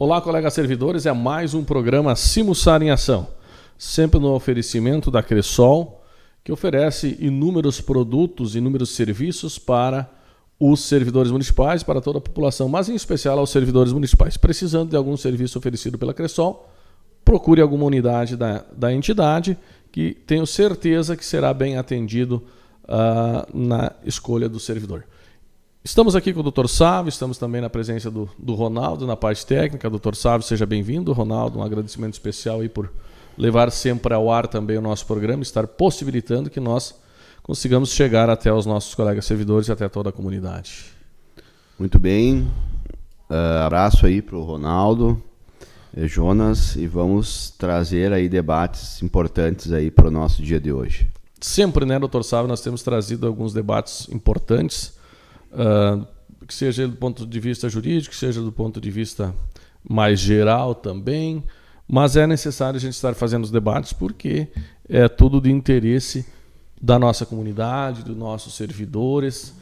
Olá, colegas servidores, é mais um programa Simussar em Ação, sempre no oferecimento da Cressol, que oferece inúmeros produtos, inúmeros serviços para os servidores municipais, para toda a população, mas em especial aos servidores municipais. Precisando de algum serviço oferecido pela Cressol, procure alguma unidade da entidade, que tenho certeza que será bem atendido na escolha do servidor. Estamos aqui com o Dr. Sávio, estamos também na presença do Ronaldo na parte técnica. Dr. Sávio, seja bem-vindo. Ronaldo, um agradecimento especial aí por levar sempre ao ar também o nosso programa, estar possibilitando que nós consigamos chegar até os nossos colegas servidores e até toda a comunidade. Muito bem, abraço aí para o Ronaldo, Jonas, e vamos trazer aí debates importantes aí para o nosso dia de hoje. Sempre, né, Dr. Sávio, nós temos trazido alguns debates importantes, que seja do ponto de vista jurídico, que seja do ponto de vista mais geral também, mas é necessário a gente estar fazendo os debates porque é tudo de interesse da nossa comunidade, dos nossos servidores,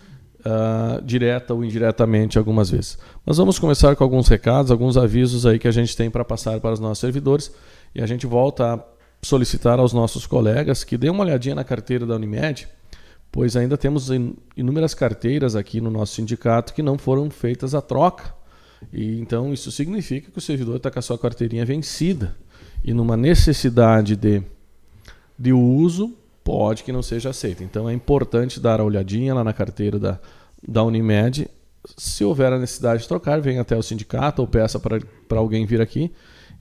direta ou indiretamente algumas vezes. Mas vamos começar com alguns recados, alguns avisos aí que a gente tem para passar para os nossos servidores, e a gente volta a solicitar aos nossos colegas que dêem uma olhadinha na carteira da Unimed, pois ainda temos inúmeras carteiras aqui no nosso sindicato que não foram feitas a troca. E então isso significa que o servidor está com a sua carteirinha vencida. E numa necessidade de uso, pode que não seja aceita. Então é importante dar a olhadinha lá na carteira da Unimed. Se houver a necessidade de trocar, venha até o sindicato ou peça para alguém vir aqui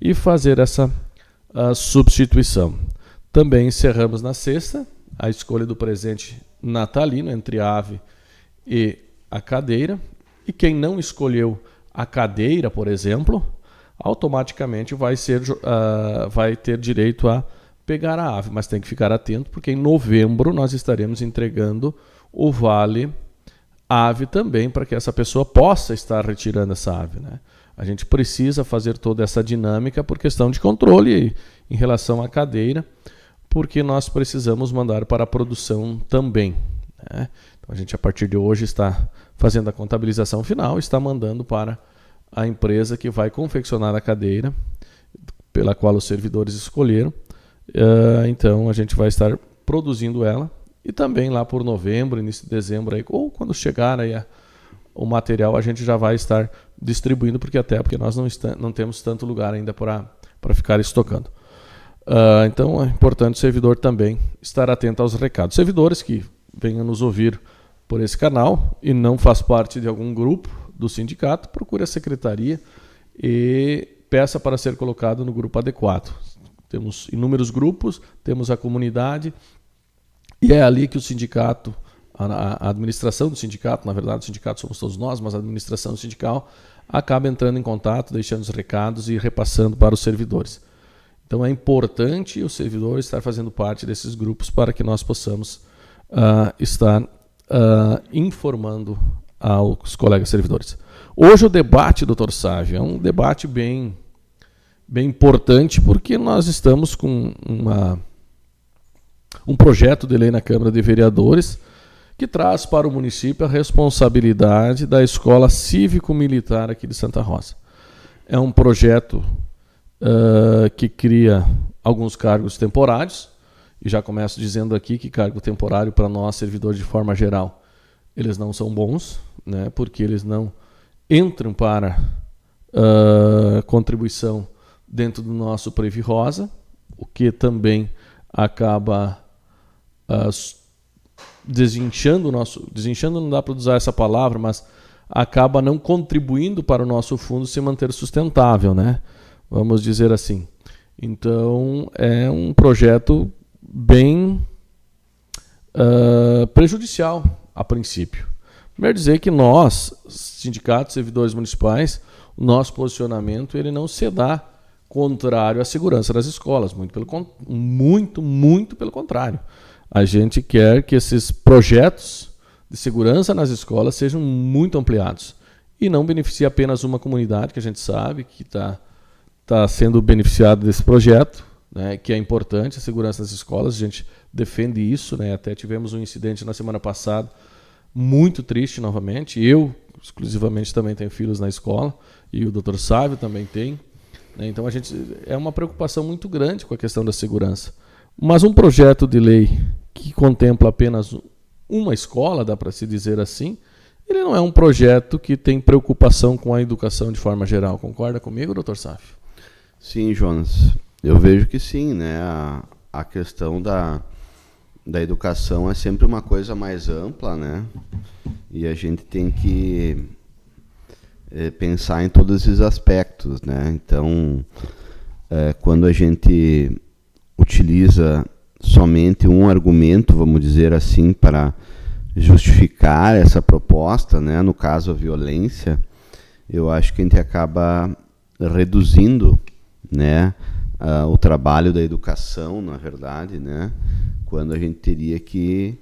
e fazer essa substituição. Também encerramos na sexta a escolha do presente natalino entre a ave e a cadeira, e quem não escolheu a cadeira, por exemplo, automaticamente vai ter direito a pegar a ave, mas tem que ficar atento porque em novembro nós estaremos entregando o vale ave também para que essa pessoa possa estar retirando essa ave, né? A gente precisa fazer toda essa dinâmica por questão de controle em relação à cadeira, porque nós precisamos mandar para a produção também, né? Então a gente a partir de hoje está fazendo a contabilização final, está mandando para a empresa que vai confeccionar a cadeira pela qual os servidores escolheram. Então a gente vai estar produzindo ela, e também lá por novembro, início de dezembro, aí, ou quando chegar aí o material, a gente já vai estar distribuindo, porque nós não temos tanto lugar ainda para ficar estocando. Então é importante o servidor também estar atento aos recados. Servidores que venham nos ouvir por esse canal e não faz parte de algum grupo do sindicato, procure a secretaria e peça para ser colocado no grupo adequado. Temos inúmeros grupos, temos a comunidade, e é ali que o sindicato, a administração do sindicato, na verdade o sindicato somos todos nós, mas a administração sindical acaba entrando em contato, deixando os recados e repassando para os servidores. Então é importante o servidor estar fazendo parte desses grupos para que nós possamos estar informando aos colegas servidores. Hoje o debate, Dr. Sávio, é um debate bem importante, porque nós estamos com um projeto de lei na Câmara de Vereadores que traz para o município a responsabilidade da Escola Cívico-Militar aqui de Santa Rosa. É um projeto que cria alguns cargos temporários, e já começo dizendo aqui que cargo temporário para nós, servidores de forma geral, eles não são bons, né, porque eles não entram para contribuição dentro do nosso Previ Rosa, o que também acaba desinchando não dá para usar essa palavra, mas acaba não contribuindo para o nosso fundo se manter sustentável, né? Vamos dizer assim. Então, é um projeto bem prejudicial a princípio. Primeiro dizer que nós, sindicatos, servidores municipais, o nosso posicionamento ele não se dá contrário à segurança das escolas, muito pelo contrário. A gente quer que esses projetos de segurança nas escolas sejam muito ampliados e não beneficie apenas uma comunidade, que a gente sabe que está sendo beneficiada desse projeto, né, que é importante, a segurança das escolas, a gente defende isso, né, até tivemos um incidente na semana passada, muito triste novamente. Eu exclusivamente também tenho filhos na escola, e o Dr. Sávio também tem, né? Então é uma preocupação muito grande com a questão da segurança. Mas um projeto de lei que contempla apenas uma escola, dá para se dizer assim, ele não é um projeto que tem preocupação com a educação de forma geral. Concorda comigo, Dr. Sávio? Sim, Jonas. Eu vejo que sim, né? A questão da educação é sempre uma coisa mais ampla, né? E a gente tem que pensar em todos esses aspectos, né? Então, quando a gente utiliza somente um argumento, vamos dizer assim, para justificar essa proposta, né? No caso a violência, eu acho que a gente acaba reduzindo, né, o trabalho da educação, na verdade, né? Quando a gente teria que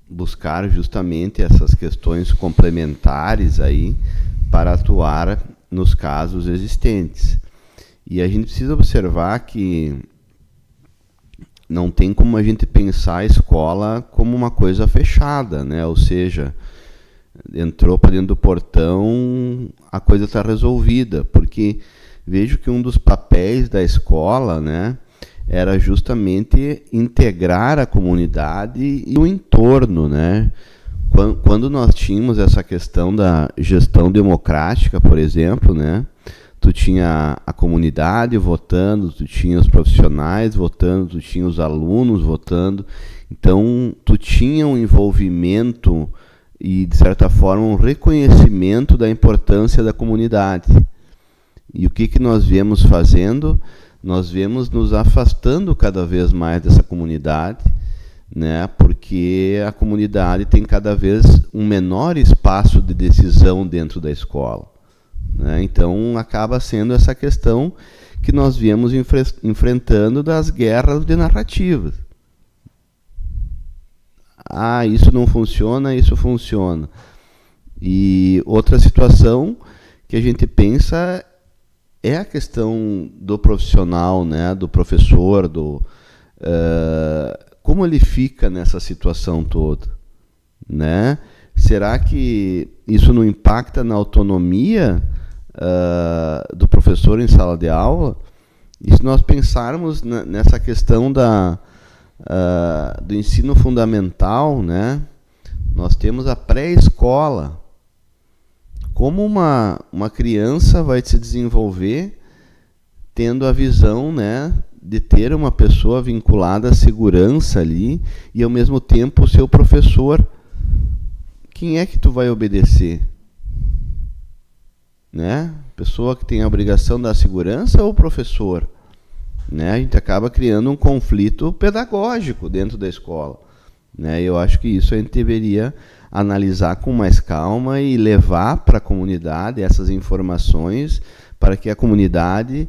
buscar justamente essas questões complementares aí para atuar nos casos existentes. E a gente precisa observar que não tem como a gente pensar a escola como uma coisa fechada, né? Ou seja, entrou para dentro do portão, a coisa está resolvida, porque vejo que um dos papéis da escola, né, era justamente integrar a comunidade e o entorno, né? Quando nós tínhamos essa questão da gestão democrática, por exemplo, né, tu tinha a comunidade votando, tu tinha os profissionais votando, tu tinha os alunos votando, então tu tinha um envolvimento e, de certa forma, um reconhecimento da importância da comunidade. E o que nós viemos fazendo? Nós viemos nos afastando cada vez mais dessa comunidade, né? Porque a comunidade tem cada vez um menor espaço de decisão dentro da escola, né? Então, acaba sendo essa questão que nós viemos enfrentando das guerras de narrativas. Ah, isso não funciona, isso funciona. E outra situação que a gente pensa é a questão do profissional, né, do professor, como ele fica nessa situação toda, né? Será que isso não impacta na autonomia do professor em sala de aula? E se nós pensarmos nessa questão do ensino fundamental, né, nós temos a pré-escola. Como uma criança vai se desenvolver tendo a visão, né, de ter uma pessoa vinculada à segurança ali e, ao mesmo tempo, o seu professor? Quem é que tu vai obedecer? Né? Pessoa que tem a obrigação da segurança ou o professor? Né? A gente acaba criando um conflito pedagógico dentro da escola, né? Eu acho que isso a gente deveria analisar com mais calma e levar para a comunidade essas informações para que a comunidade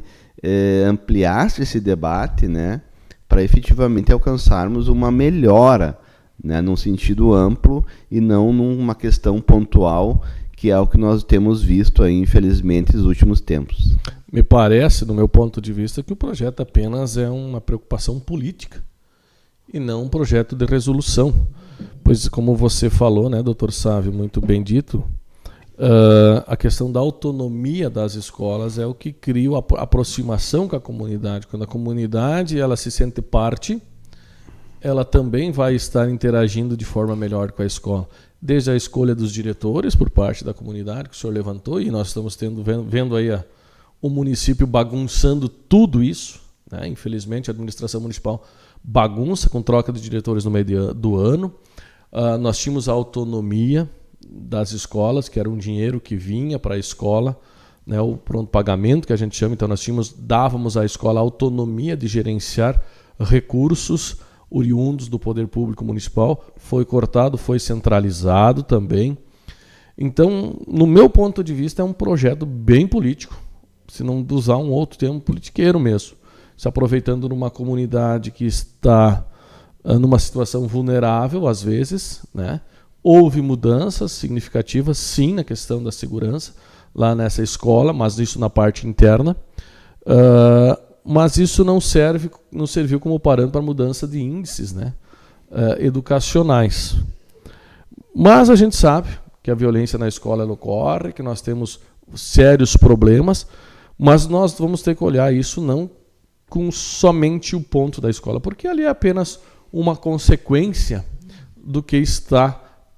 ampliasse esse debate, né, para efetivamente alcançarmos uma melhora, né, num sentido amplo e não numa questão pontual, que é o que nós temos visto aí, infelizmente, nos últimos tempos. Me parece, do meu ponto de vista, que o projeto apenas é uma preocupação política e não um projeto de resolução. Pois, como você falou, né, Dr. Sávio, muito bem dito, a questão da autonomia das escolas é o que cria a aproximação com a comunidade. Quando a comunidade ela se sente parte, ela também vai estar interagindo de forma melhor com a escola. Desde a escolha dos diretores por parte da comunidade, que o senhor levantou, e nós estamos vendo aí o município bagunçando tudo isso, né? Infelizmente, a administração municipal bagunça com troca de diretores no meio do ano. Nós tínhamos a autonomia das escolas, que era um dinheiro que vinha para a escola, né, o pronto pagamento que a gente chama. Então nós dávamos à escola a autonomia de gerenciar recursos oriundos do poder público municipal. Foi cortado, foi centralizado também. Então, no meu ponto de vista, é um projeto bem político, se não usar um outro termo, politiqueiro mesmo, se aproveitando numa comunidade que está numa situação vulnerável, às vezes, né? Houve mudanças significativas, sim, na questão da segurança, lá nessa escola, mas isso na parte interna. Mas isso não serviu como parâmetro para mudança de índices, né, educacionais. Mas a gente sabe que a violência na escola ela ocorre, que nós temos sérios problemas, mas nós vamos ter que olhar isso não com somente o ponto da escola, porque ali é apenas uma consequência do que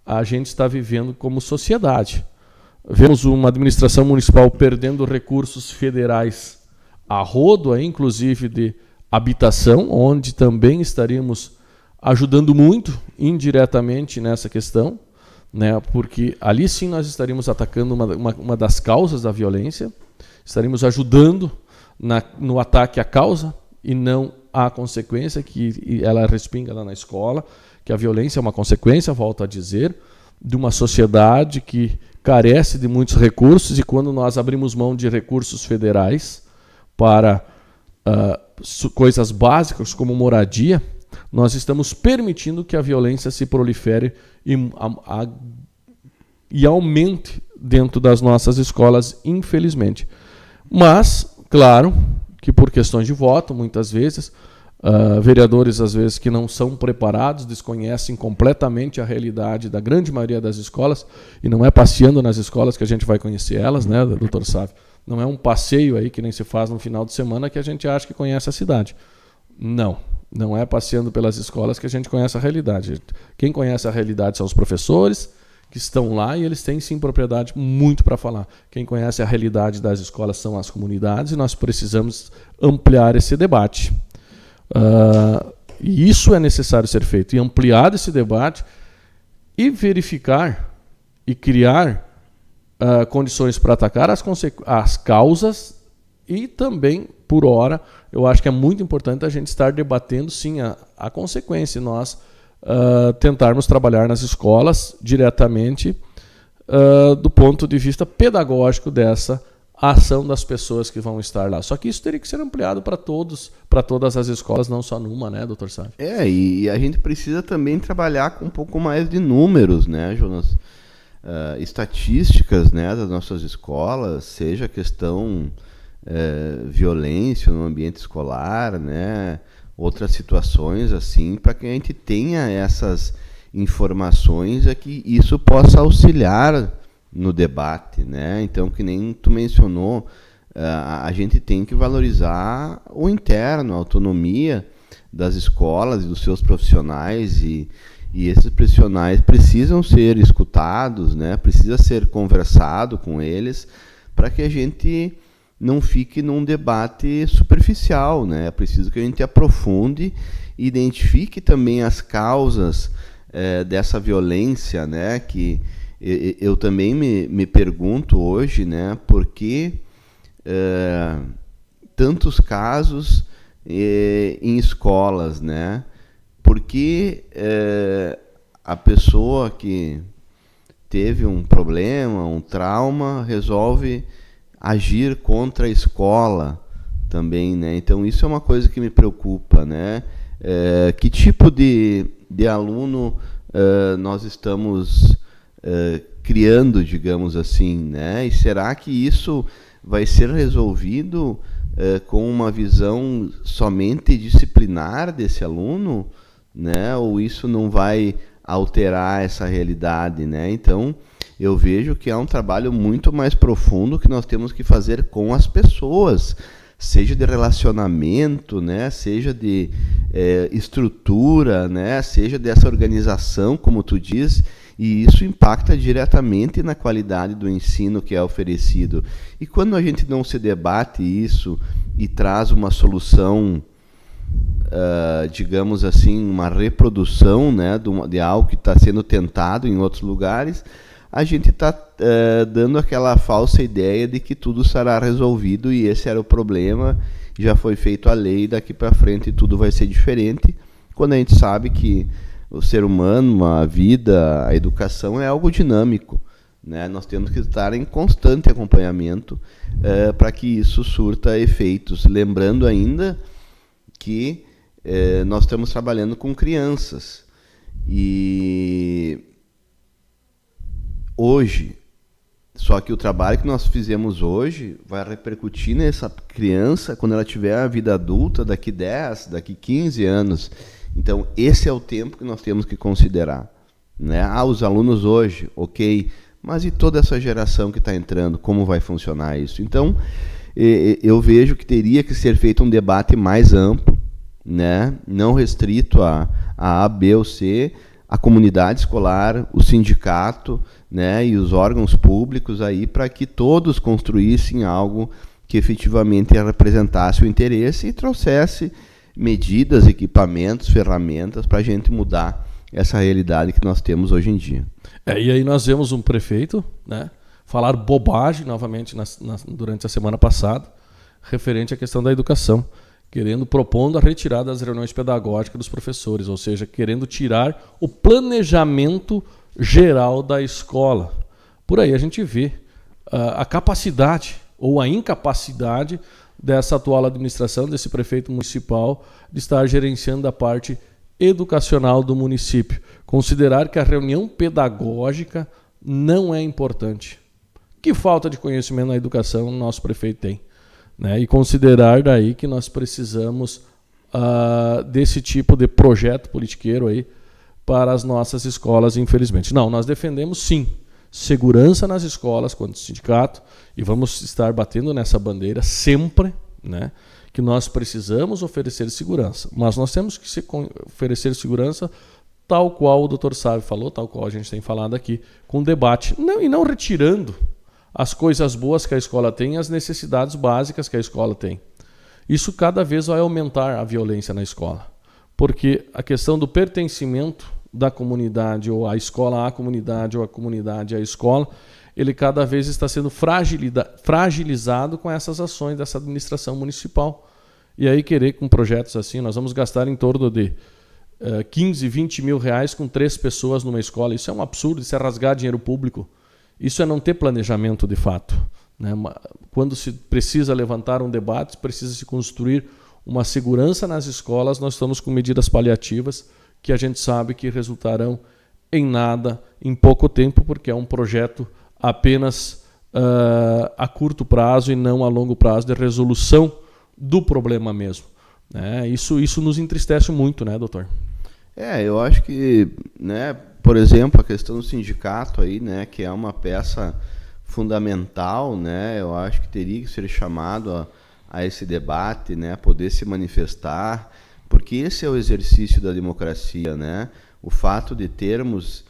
a gente está vivendo como sociedade. Vemos uma administração municipal perdendo recursos federais a rodo, aí, inclusive de habitação, onde também estaríamos ajudando muito indiretamente nessa questão, né? Porque ali sim nós estaríamos atacando uma das causas da violência, estaríamos ajudando no ataque à causa e não à consequência, que ela respinga lá na escola, que a violência é uma consequência, volto a dizer, de uma sociedade que carece de muitos recursos, e quando nós abrimos mão de recursos federais para coisas básicas como moradia, nós estamos permitindo que a violência se prolifere e aumente dentro das nossas escolas, infelizmente. Mas, claro, que por questões de voto, muitas vezes, vereadores, às vezes, que não são preparados, desconhecem completamente a realidade da grande maioria das escolas, e não é passeando nas escolas que a gente vai conhecer elas, né, doutor Sávio? Não é um passeio aí que nem se faz no final de semana que a gente acha que conhece a cidade. Não é passeando pelas escolas que a gente conhece a realidade. Quem conhece a realidade são os professores que estão lá, e eles têm sim propriedade muito para falar. Quem conhece a realidade das escolas são as comunidades, e nós precisamos ampliar esse debate. E isso é necessário ser feito, e ampliar esse debate e verificar e criar condições para atacar as causas, e também, por hora, eu acho que é muito importante a gente estar debatendo sim a consequência, nós tentarmos trabalhar nas escolas diretamente do ponto de vista pedagógico dessa ação das pessoas que vão estar lá. Só que isso teria que ser ampliado para todas as escolas, não só numa, né, doutor Sávio? E a gente precisa também trabalhar com um pouco mais de números, né, Jonas? Estatísticas, né, das nossas escolas, seja questão violência no ambiente escolar, né, outras situações assim, para que a gente tenha essas informações, que isso possa auxiliar no debate, né? Então, que nem tu mencionou, a gente tem que valorizar o interno, a autonomia das escolas e dos seus profissionais, e esses profissionais precisam ser escutados, né? Precisa ser conversado com eles, para que a gente não fique num debate superficial, né? É preciso que a gente aprofunde e identifique também as causas dessa violência, né? Que eu também me pergunto hoje, né? Por que tantos casos em escolas, né? Por que a pessoa que teve um problema, um trauma, resolve agir contra a escola também, né? Então isso é uma coisa que me preocupa, né? Que tipo de aluno nós estamos criando, digamos assim, né? E será que isso vai ser resolvido com uma visão somente disciplinar desse aluno, né? Ou isso não vai alterar essa realidade, né? Então eu vejo que é um trabalho muito mais profundo que nós temos que fazer com as pessoas, seja de relacionamento, né? Seja de estrutura, né? Seja dessa organização, como tu diz, e isso impacta diretamente na qualidade do ensino que é oferecido. E quando a gente não se debate isso e traz uma solução, digamos assim, uma reprodução, né, de algo que está sendo tentado em outros lugares, a gente está dando aquela falsa ideia de que tudo será resolvido e esse era o problema, já foi feito a lei, daqui para frente tudo vai ser diferente, quando a gente sabe que o ser humano, a vida, a educação é algo dinâmico, né? Nós temos que estar em constante acompanhamento para que isso surta efeitos. Lembrando ainda que nós estamos trabalhando com crianças e hoje, só que o trabalho que nós fizemos hoje vai repercutir nessa criança quando ela tiver a vida adulta daqui 10, daqui 15 anos. Então, esse é o tempo que nós temos que considerar, né? Os alunos hoje, ok, Mas e toda essa geração que está entrando, como vai funcionar isso? Então, eu vejo que teria que ser feito um debate mais amplo, né? Não restrito a B ou C, a comunidade escolar, o sindicato, né? E os órgãos públicos aí, para que todos construíssem algo que efetivamente representasse o interesse e trouxesse medidas, equipamentos, ferramentas para a gente mudar essa realidade que nós temos hoje em dia. E aí nós vemos um prefeito, né, falar bobagem novamente durante a semana passada, referente à questão da educação, propondo a retirada das reuniões pedagógicas dos professores, ou seja, querendo tirar o planejamento geral da escola. Por aí a gente vê a capacidade ou a incapacidade dessa atual administração, desse prefeito municipal, de estar gerenciando a parte educacional do município. Considerar que a reunião pedagógica não é importante. Que falta de conhecimento na educação o nosso prefeito tem, né? E considerar daí que nós precisamos desse tipo de projeto politiqueiro aí para as nossas escolas, infelizmente. Não, nós defendemos sim segurança nas escolas quanto sindicato, e vamos estar batendo nessa bandeira sempre, né, que nós precisamos oferecer segurança, mas nós temos que oferecer segurança tal qual o Dr. Sávio falou, tal qual a gente tem falado aqui, com debate, e não retirando as coisas boas que a escola tem e as necessidades básicas que a escola tem. Isso cada vez vai aumentar a violência na escola, porque a questão do pertencimento da comunidade, ou a escola à comunidade, ou a comunidade à escola, ele cada vez está sendo fragilizado com essas ações dessa administração municipal. E aí querer com projetos assim, nós vamos gastar em torno de 15, 20 mil reais com 3 pessoas numa escola. Isso é um absurdo, isso é rasgar dinheiro público. Isso é não ter planejamento de fato, né? Quando se precisa levantar um debate, precisa se construir uma segurança nas escolas, nós estamos com medidas paliativas que a gente sabe que resultarão em nada, em pouco tempo, porque é um projeto apenas a curto prazo e não a longo prazo de resolução do problema mesmo, né? Isso nos entristece muito, né, doutor? Eu acho que, né, por exemplo, a questão do sindicato aí, né, que é uma peça fundamental, né, eu acho que teria que ser chamado a esse debate, né, poder se manifestar, porque esse é o exercício da democracia, né? O fato de termos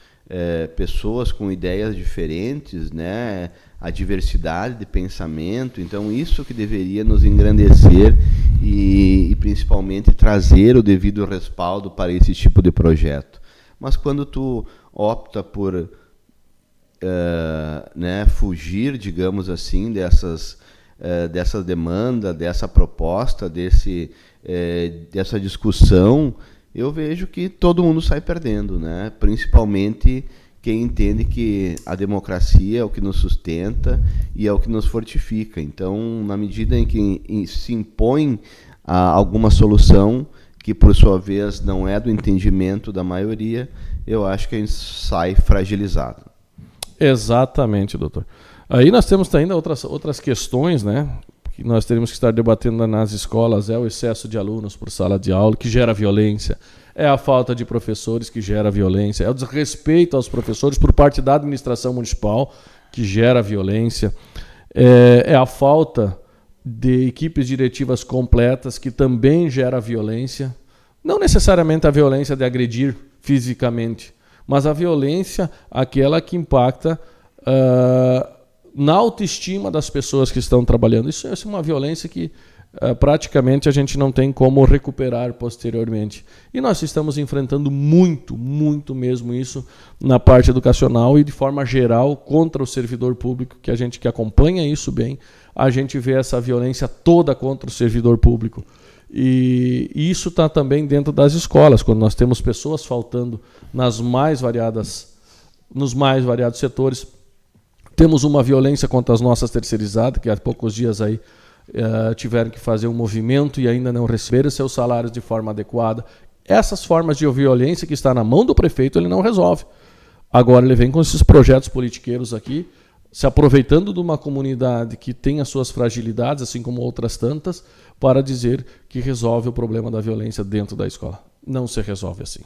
pessoas com ideias diferentes, né? A diversidade de pensamento, então isso que deveria nos engrandecer e principalmente trazer o devido respaldo para esse tipo de projeto. Mas quando tu opta por né, fugir, digamos assim, dessa demanda, dessa proposta, dessa discussão, eu vejo que todo mundo sai perdendo, né? Principalmente quem entende que a democracia é o que nos sustenta e é o que nos fortifica. Então, na medida em que se impõe alguma solução que, por sua vez, não é do entendimento da maioria, eu acho que a gente sai fragilizado. Exatamente, doutor. Aí nós temos ainda outras questões, né, que nós teremos que estar debatendo nas escolas. É o excesso de alunos por sala de aula, que gera violência. É a falta de professores, que gera violência. É o desrespeito aos professores por parte da administração municipal, que gera violência. É a falta de equipes diretivas completas, que também gera violência. Não necessariamente a violência de agredir fisicamente, mas a violência, aquela que impacta na autoestima das pessoas que estão trabalhando. Isso é uma violência que praticamente a gente não tem como recuperar posteriormente. E nós estamos enfrentando muito, muito mesmo isso na parte educacional e de forma geral contra o servidor público, que a gente que acompanha isso bem, a gente vê essa violência toda contra o servidor público. E isso está também dentro das escolas, quando nós temos pessoas faltando nos mais variados setores. Temos uma violência contra as nossas terceirizadas, que há poucos dias aí tiveram que fazer um movimento e ainda não receberam seus salários de forma adequada. Essas formas de violência que está na mão do prefeito, ele não resolve. Agora ele vem com esses projetos politiqueiros aqui, se aproveitando de uma comunidade que tem as suas fragilidades, assim como outras tantas, para dizer que resolve o problema da violência dentro da escola. Não se resolve assim.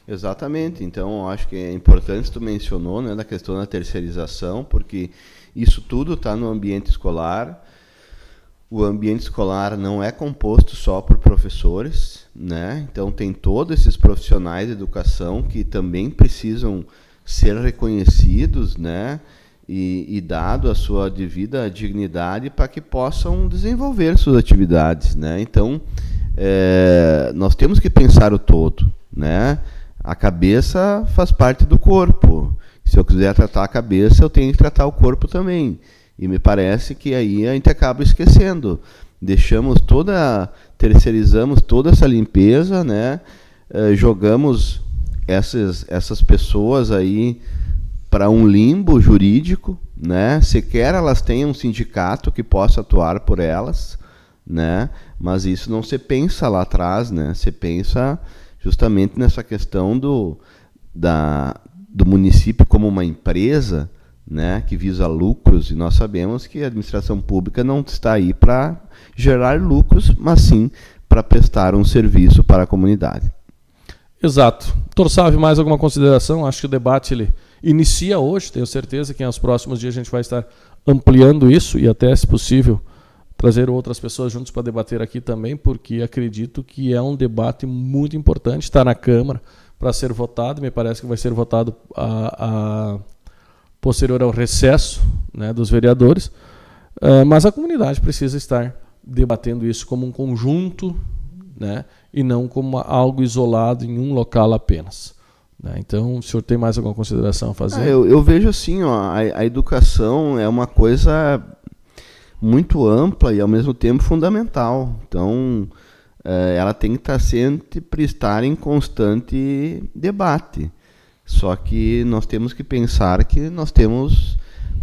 Exatamente. Então, eu acho que é importante, tu mencionou, né, da questão da terceirização, porque isso tudo está no ambiente escolar. O ambiente escolar não é composto só por professores, né? Então tem todos esses profissionais de educação que também precisam ser reconhecidos, né? E dado a sua devida dignidade para que possam desenvolver suas atividades, né? Então nós temos que pensar o todo, né? A cabeça faz parte do corpo. Se eu quiser tratar a cabeça, eu tenho que tratar o corpo também. E me parece que aí a gente acaba esquecendo. Terceirizamos toda essa limpeza, né? Jogamos essas pessoas aí para um limbo jurídico, né? Sequer elas têm um sindicato que possa atuar por elas, né? Mas isso não se pensa lá atrás, né? Se pensa justamente nessa questão do município como uma empresa, né, que visa lucros, e nós sabemos que a administração pública não está aí para gerar lucros, mas sim para prestar um serviço para a comunidade. Exato. Doutor Sávio, mais alguma consideração? Acho que o debate ele inicia hoje, tenho certeza que nos próximos dias a gente vai estar ampliando isso e até, se possível, trazer outras pessoas juntos para debater aqui também, porque acredito que é um debate muito importante, está na Câmara para ser votado, me parece que vai ser votado posterior ao recesso, né, dos vereadores, mas a comunidade precisa estar debatendo isso como um conjunto, né, e não como algo isolado em um local apenas, né? Então, o senhor tem mais alguma consideração a fazer? Eu vejo assim, ó, a educação é uma coisa muito ampla e ao mesmo tempo fundamental. Então, ela tem que sempre estar em constante debate. Só que nós temos que pensar que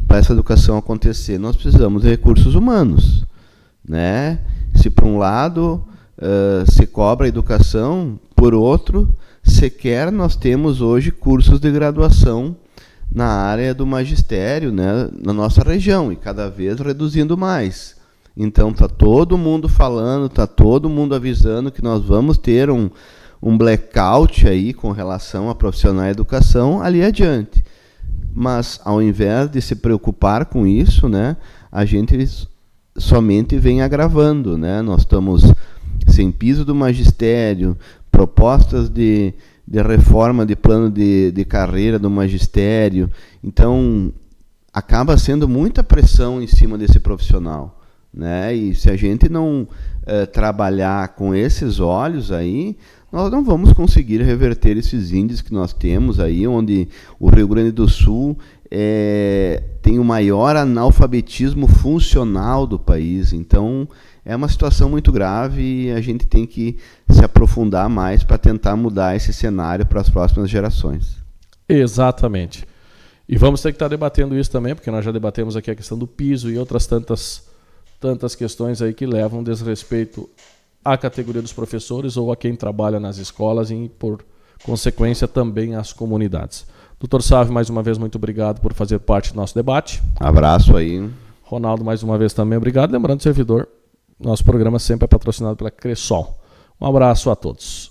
para essa educação acontecer, nós precisamos de recursos humanos, né? Se por um lado se cobra a educação, por outro, sequer nós temos hoje cursos de graduação na área do magistério, né, na nossa região, e cada vez reduzindo mais. Então está todo mundo falando, está todo mundo avisando que nós vamos ter um blackout aí com relação a profissional de educação ali adiante. Mas, ao invés de se preocupar com isso, né, a gente somente vem agravando, né? Nós estamos sem piso do magistério, propostas de reforma de plano de carreira do magistério. Então, acaba sendo muita pressão em cima desse profissional, né? E se a gente não trabalhar com esses olhos aí, nós não vamos conseguir reverter esses índices que nós temos aí, onde o Rio Grande do Sul tem o maior analfabetismo funcional do país. Então, é uma situação muito grave e a gente tem que se aprofundar mais para tentar mudar esse cenário para as próximas gerações. Exatamente. E vamos ter que estar debatendo isso também, porque nós já debatemos aqui a questão do piso e outras tantas questões aí que levam desrespeito à categoria dos professores ou a quem trabalha nas escolas e, por consequência, também às comunidades. Doutor Sávio, mais uma vez, muito obrigado por fazer parte do nosso debate. Abraço aí. Ronaldo, mais uma vez também, obrigado. Lembrando, servidor, nosso programa sempre é patrocinado pela Cressol. Um abraço a todos.